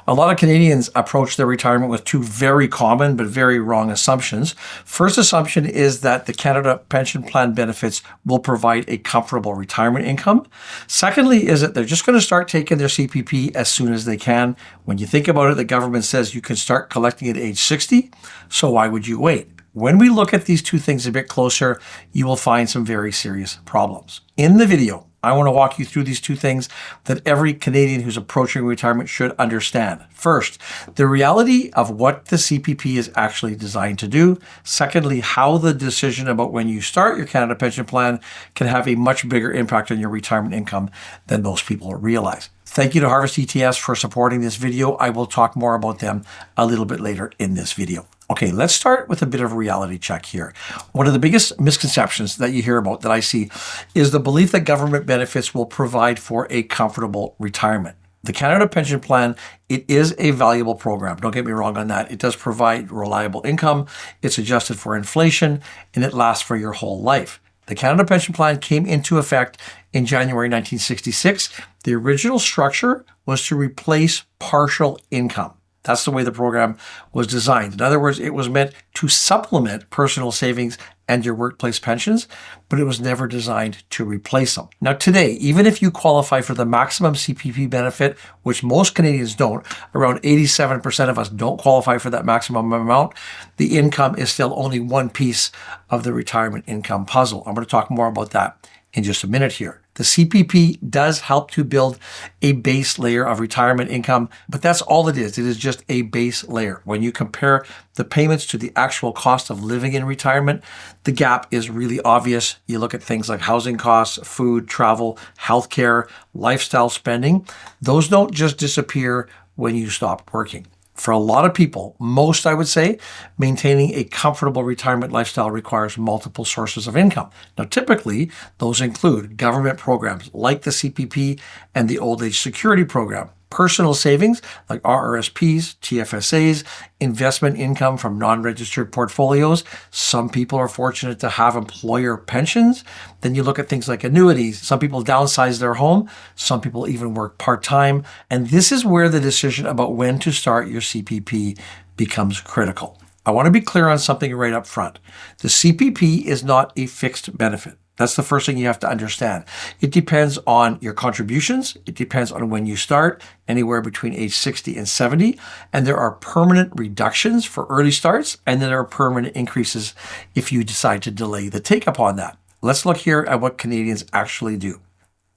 A lot of Canadians approach their retirement with two very common but very wrong assumptions. First assumption is that the Canada Pension Plan benefits will provide a comfortable retirement income. Secondly is that they're just going to start taking their CPP as soon as they can. When you think about it, the government says you can start collecting at age 60, so why would you wait? When we look at these two things a bit closer, you will find some very serious problems. In the video, I want to walk you through these two things that every Canadian who's approaching retirement should understand. First, the reality of what the CPP is actually designed to do. Secondly, how the decision about when you start your Canada Pension Plan can have a much bigger impact on your retirement income than most people realize. Thank you to Harvest ETFs for supporting this video. I will talk more about them a little bit later in this video. Okay, let's start with a bit of a reality check here. One of the biggest misconceptions that you hear about that I see is the belief that government benefits will provide for a comfortable retirement. The Canada Pension Plan, it is a valuable program. Don't get me wrong on that. It does provide reliable income. It's adjusted for inflation and it lasts for your whole life. The Canada Pension Plan came into effect in January 1966. The original structure was to replace partial income. That's the way the program was designed. In other words, it was meant to supplement personal savings and your workplace pensions, but it was never designed to replace them. Now today, even if you qualify for the maximum CPP benefit, which most Canadians don't, around 87% of us don't qualify for that maximum amount, the income is still only one piece of the retirement income puzzle. I'm going to talk more about that in just a minute here. The CPP does help to build a base layer of retirement income, but that's all it is. It is just a base layer. When you compare the payments to the actual cost of living in retirement, the gap is really obvious. You look at things like housing costs, food, travel, healthcare, lifestyle spending. Those don't just disappear when you stop working. For a lot of people, most I would say, maintaining a comfortable retirement lifestyle requires multiple sources of income. Now, typically, those include government programs like the CPP and the Old Age Security Program, personal savings like RRSPs, TFSAs, investment income from non-registered portfolios. Some people are fortunate to have employer pensions. Then you look at things like annuities. Some people downsize their home. Some people even work part-time. And this is where the decision about when to start your CPP becomes critical. I want to be clear on something right up front. The CPP is not a fixed benefit. That's the first thing you have to understand. It depends on your contributions. It depends on when you start, anywhere between age 60 and 70. And there are permanent reductions for early starts, and then there are permanent increases if you decide to delay the take-up on that. Let's look here at what Canadians actually do.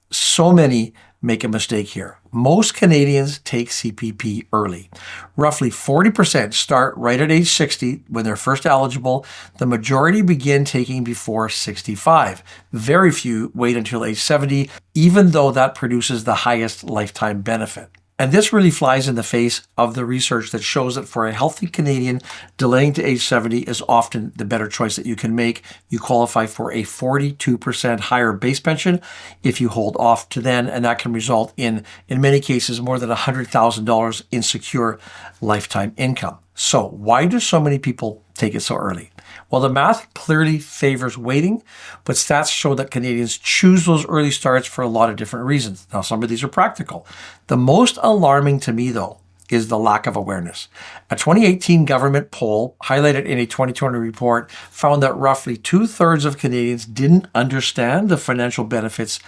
So many make a mistake here. Most Canadians take CPP early. Roughly 40% start right at age 60 when they're first eligible. The majority begin taking before 65. Very few wait until age 70, even though that produces the highest lifetime benefit. And this really flies in the face of the research that shows that for a healthy Canadian, delaying to age 70 is often the better choice that you can make. You qualify for a 42% higher base pension if you hold off to then, and that can result in many cases, more than $100,000 in secure lifetime income. So why do so many people take it so early? Well, the math clearly favors waiting, but stats show that Canadians choose those early starts for a lot of different reasons. Now, some of these are practical. The most alarming to me, though, is the lack of awareness. A 2018 government poll highlighted in a 2020 report found that roughly 2/3 of Canadians didn't understand the financial benefits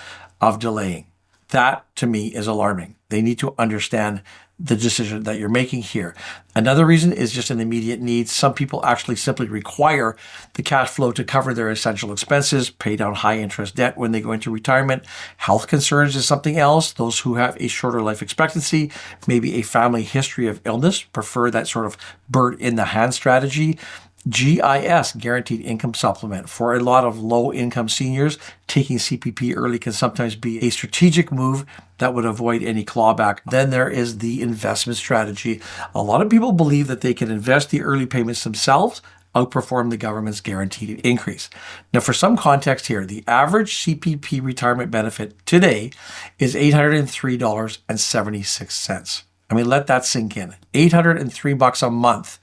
of delaying. That, to me, is alarming. They need to understand the decision that you're making here. Another reason is just an immediate need. Some people actually simply require the cash flow to cover their essential expenses, pay down high interest debt when they go into retirement. Health concerns is something else. Those who have a shorter life expectancy, maybe a family history of illness, prefer that sort of bird in the hand strategy. GIS, Guaranteed Income Supplement. For a lot of low-income seniors, taking CPP early can sometimes be a strategic move that would avoid any clawback. Then there is the investment strategy. A lot of people believe that they can invest the early payments themselves, outperform the government's guaranteed increase. Now, for some context here, the average CPP retirement benefit today is $803.76. I mean, let that sink in. $803 a month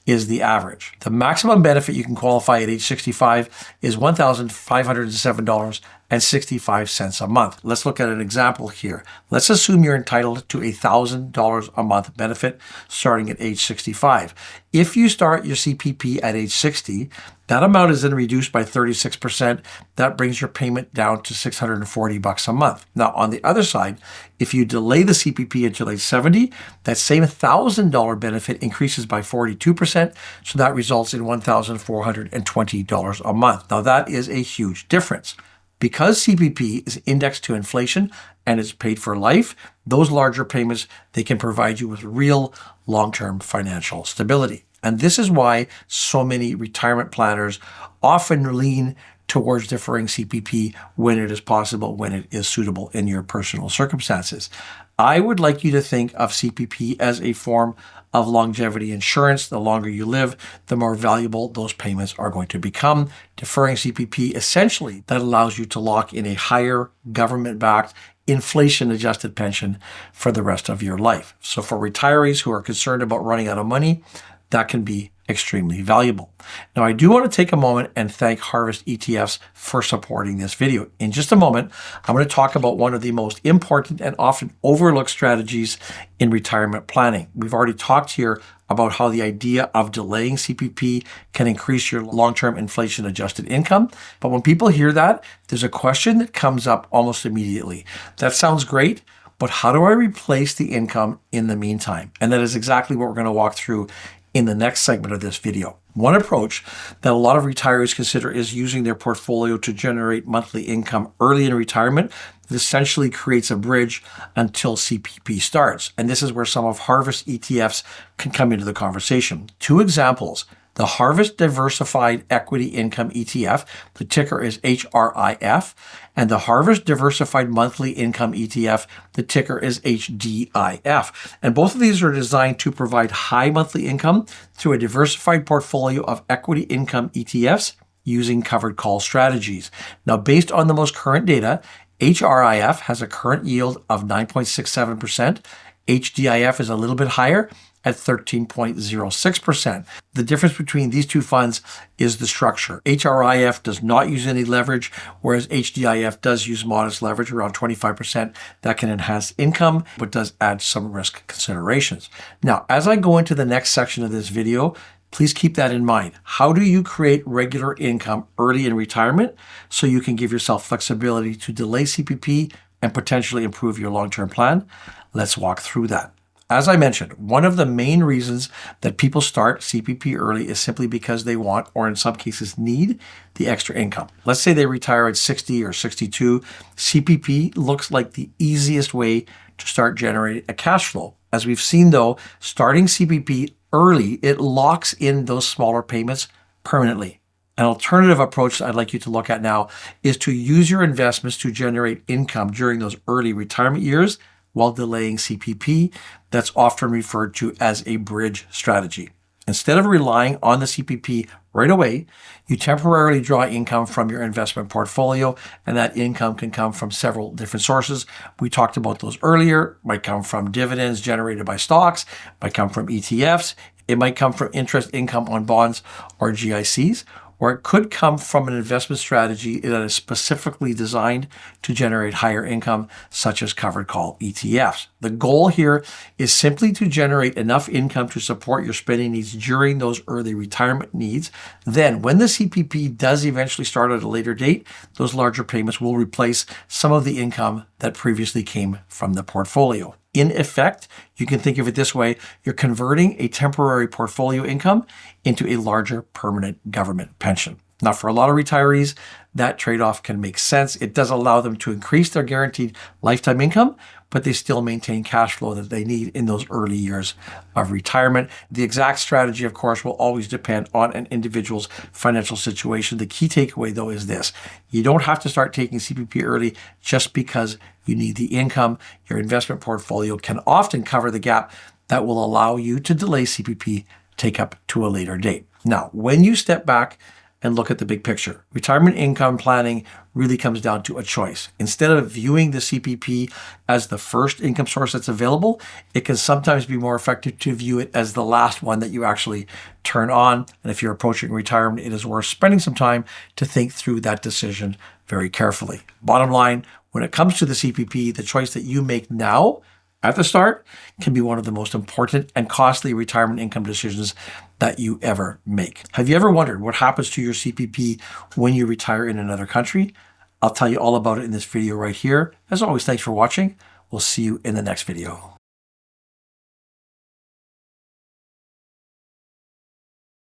is the average. The maximum benefit you can qualify at age 65 is $1,507 $1,000.65 a month. Let's look at an example here. Let's assume you're entitled to a $1,000 a month benefit starting at age 65. If you start your CPP at age 60, that amount is then reduced by 36%. That brings your payment down to $640 a month. Now, on the other side, if you delay the CPP until age 70, that same $1,000 benefit increases by 42%. So that results in $1,420 a month. Now, that is a huge difference. Because CPP is indexed to inflation and is paid for life, those larger payments, they can provide you with real long-term financial stability. And this is why so many retirement planners often lean towards deferring CPP when it is possible, when it is suitable in your personal circumstances. I would like you to think of CPP as a form of longevity insurance. The longer you live, the more valuable those payments are going to become. Deferring CPP, essentially, that allows you to lock in a higher government-backed, inflation-adjusted pension for the rest of your life. So for retirees who are concerned about running out of money, that can be extremely valuable. Now, I do want to take a moment and thank Harvest ETFs for supporting this video. In just a moment, I'm going to talk about one of the most important and often overlooked strategies in retirement planning. We've already talked here about how the idea of delaying CPP can increase your long-term inflation-adjusted income. But when people hear that, there's a question that comes up almost immediately. That sounds great, but how do I replace the income in the meantime? And that is exactly what we're going to walk through in the next segment of this video. One approach that a lot of retirees consider is using their portfolio to generate monthly income early in retirement. It essentially creates a bridge until CPP starts. And this is where some of Harvest ETFs can come into the conversation. Two examples. The Harvest Diversified Equity Income ETF, the ticker is HRIF, and the Harvest Diversified Monthly Income ETF, the ticker is HDIF. And both of these are designed to provide high monthly income through a diversified portfolio of equity income ETFs using covered call strategies. Now, based on the most current data, HRIF has a current yield of 9.67%. HDIF is a little bit higher at 13.06%. The difference between these two funds is the structure. HRIF does not use any leverage, whereas HDIF does use modest leverage, around 25%. That can enhance income, but does add some risk considerations. Now, as I go into the next section of this video, please keep that in mind. How do you create regular income early in retirement so you can give yourself flexibility to delay CPP and potentially improve your long-term plan? Let's walk through that. As I mentioned, one of the main reasons that people start CPP early is simply because they want, or in some cases need, the extra income. Let's say they retire at 60 or 62. CPP looks like the easiest way to start generating a cash flow. As we've seen though, starting CPP early, it locks in those smaller payments permanently. An alternative approach that I'd like you to look at now is to use your investments to generate income during those early retirement years while delaying CPP. That's often referred to as a bridge strategy. Instead of relying on the CPP right away, you temporarily draw income from your investment portfolio, and that income can come from several different sources. We talked about those earlier. It might come from dividends generated by stocks, might come from ETFs, it might come from interest income on bonds or GICs, or it could come from an investment strategy that is specifically designed to generate higher income, such as covered call ETFs. The goal here is simply to generate enough income to support your spending needs during those early retirement needs. Then, when the CPP does eventually start at a later date, those larger payments will replace some of the income that previously came from the portfolio. In effect, you can think of it this way: you're converting a temporary portfolio income into a larger permanent government pension. Now, for a lot of retirees, that trade-off can make sense. It does allow them to increase their guaranteed lifetime income, but they still maintain cash flow that they need in those early years of retirement. The exact strategy, of course, will always depend on an individual's financial situation. The key takeaway, though, is this: you don't have to start taking CPP early just because you need the income. Your investment portfolio can often cover the gap that will allow you to delay CPP take up to a later date. Now, when you step back and look at the big picture, retirement income planning really comes down to a choice. Instead of viewing the CPP as the first income source that's available, it can sometimes be more effective to view it as the last one that you actually turn on. And if you're approaching retirement, it is worth spending some time to think through that decision very carefully. Bottom line, when it comes to the CPP, the choice that you make now at the start can be one of the most important and costly retirement income decisions that you ever make. Have you ever wondered what happens to your CPP when you retire in another country? I'll tell you all about it in this video right here. As always, thanks for watching. We'll see you in the next video.